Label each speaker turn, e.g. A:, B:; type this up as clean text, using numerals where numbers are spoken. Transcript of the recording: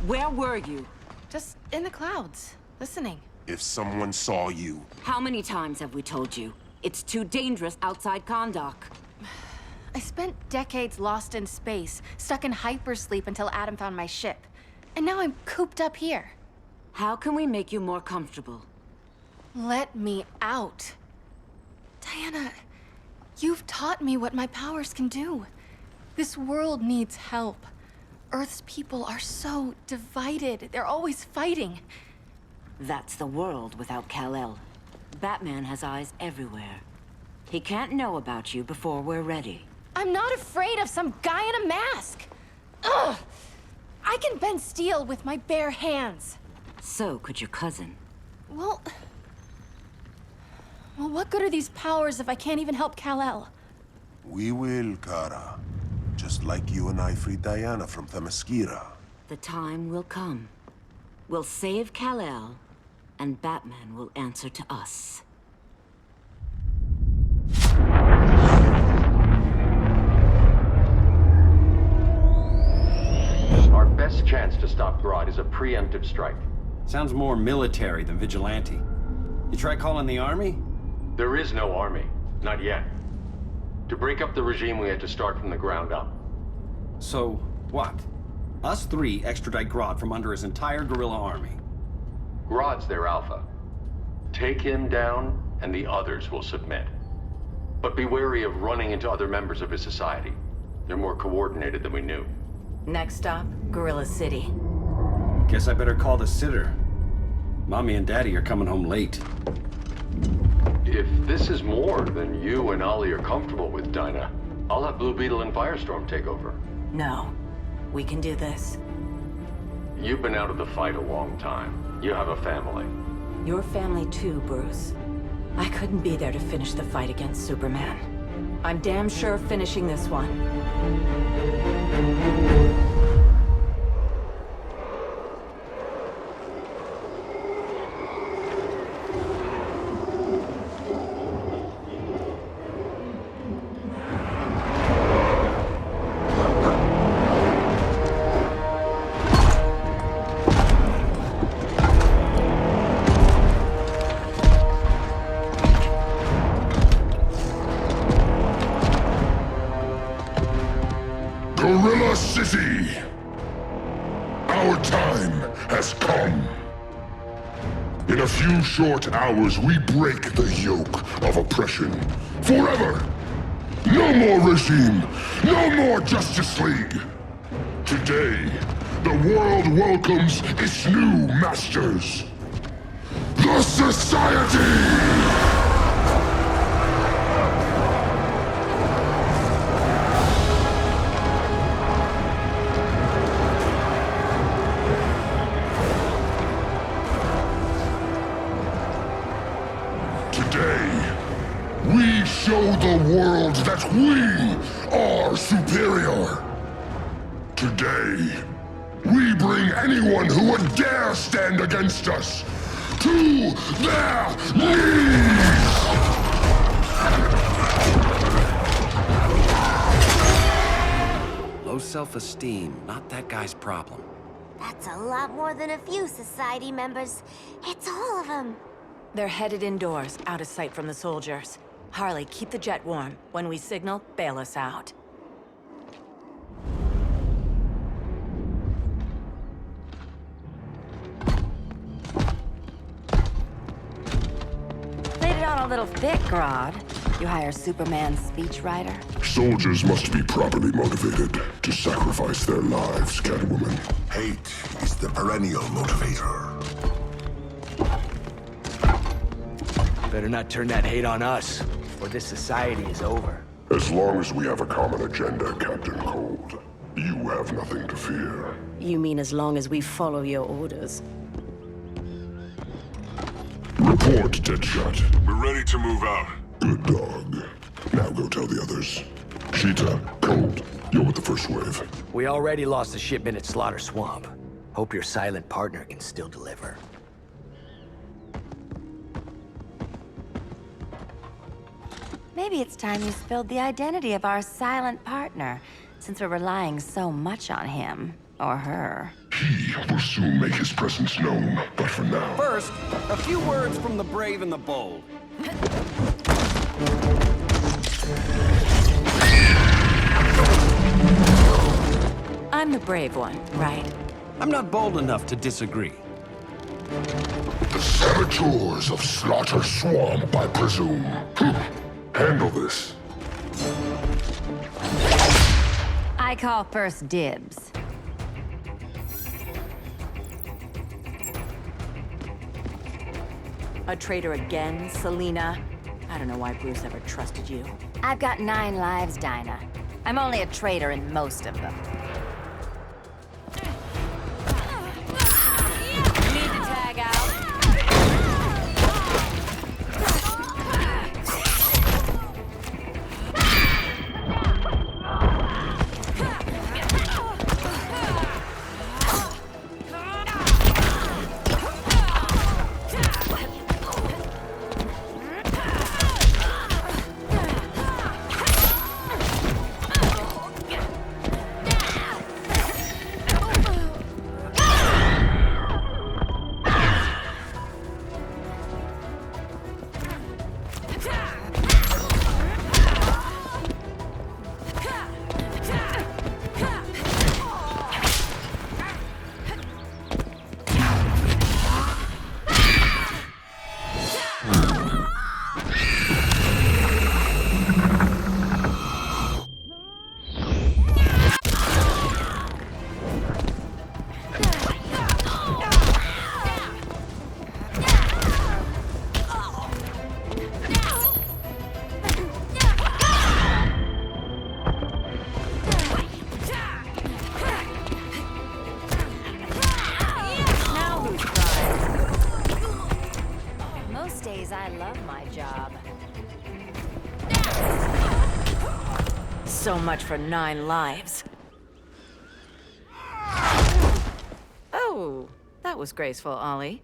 A: Where were you?
B: Just in the clouds, listening.
C: If someone saw you...
A: How many times have we told you? It's too dangerous outside Kahndaq.
B: I spent decades lost in space, stuck in hypersleep until Adam found my ship. And now I'm cooped up here.
A: How can we make you more comfortable?
B: Let me out. Diana, you've taught me what my powers can do. This world needs help. Earth's people are so divided. They're always fighting.
A: That's the world without Kal-El. Batman has eyes everywhere. He can't know about you before we're ready.
B: I'm not afraid of some guy in a mask. Ugh! I can bend steel with my bare hands.
A: So could your cousin.
B: Well, what good are these powers if I can't even help Kal-El?
C: We will, Kara. Just like you and I freed Diana from Themyscira.
A: The time will come. We'll save Kal-El, and Batman will answer to us.
D: Our best chance to stop Grodd is a preemptive strike.
E: Sounds more military than vigilante. You try calling the army?
D: There is no army. Not yet. To break up the regime, we had to start from the ground up.
E: So, what? Us three extradite Grodd from under his entire guerrilla army.
D: Grodd's their alpha. Take him down, and the others will submit. But be wary of running into other members of his society. They're more coordinated than we knew.
A: Next stop, Gorilla City.
E: Guess I better call the sitter. Mommy and Daddy are coming home late.
D: If this is more than you and Ollie are comfortable with, Dinah, I'll have Blue Beetle and Firestorm take over.
A: No, we can do this.
D: You've been out of the fight a long time. You have a family.
A: Your family too, Bruce. I couldn't be there to finish the fight against Superman. I'm damn sure finishing this one.
F: Gorilla City! Our time has come. In a few short hours, we break the yoke of oppression. Forever! No more regime! No more Justice League! Today, the world welcomes its new masters. The Society! We show the world that we are superior. Today, we bring anyone who would dare stand against us to their knees!
E: Low self-esteem, not that guy's problem.
G: That's a lot more than a few Society members. It's all of them.
A: They're headed indoors, out of sight from the soldiers. Harley, keep the jet warm. When we signal, bail us out. Played it on a little thick, Grodd. You hire Superman's speechwriter?
F: Soldiers must be properly motivated to sacrifice their lives, Catwoman.
C: Hate is the perennial motivator.
H: Better not turn that hate on us, or this society is over.
F: As long as we have a common agenda, Captain Cold, you have nothing to fear.
A: You mean as long as we follow your orders?
F: Report, Deadshot.
C: We're ready to move out.
F: Good dog. Now go tell the others. Cheetah, Cold, you're with the first wave.
H: We already lost a shipment at Slaughter Swamp. Hope your silent partner can still deliver.
I: Maybe it's time you spilled the identity of our silent partner, since we're relying so much on him, or her.
F: He will soon make his presence known, but for now...
E: First, a few words from the brave and the bold.
A: I'm the brave one, right?
E: I'm not bold enough to disagree.
F: The saboteurs of Slaughter Swamp, I presume. Handle this.
I: I call first dibs.
A: A traitor again, Selena? I don't know why Bruce ever trusted you.
I: I've got 9 lives, Dinah. I'm only a traitor in most of them.
A: Need to tag out.
I: Most days I love my job.
A: So much for 9 lives. Oh, that was graceful, Ollie.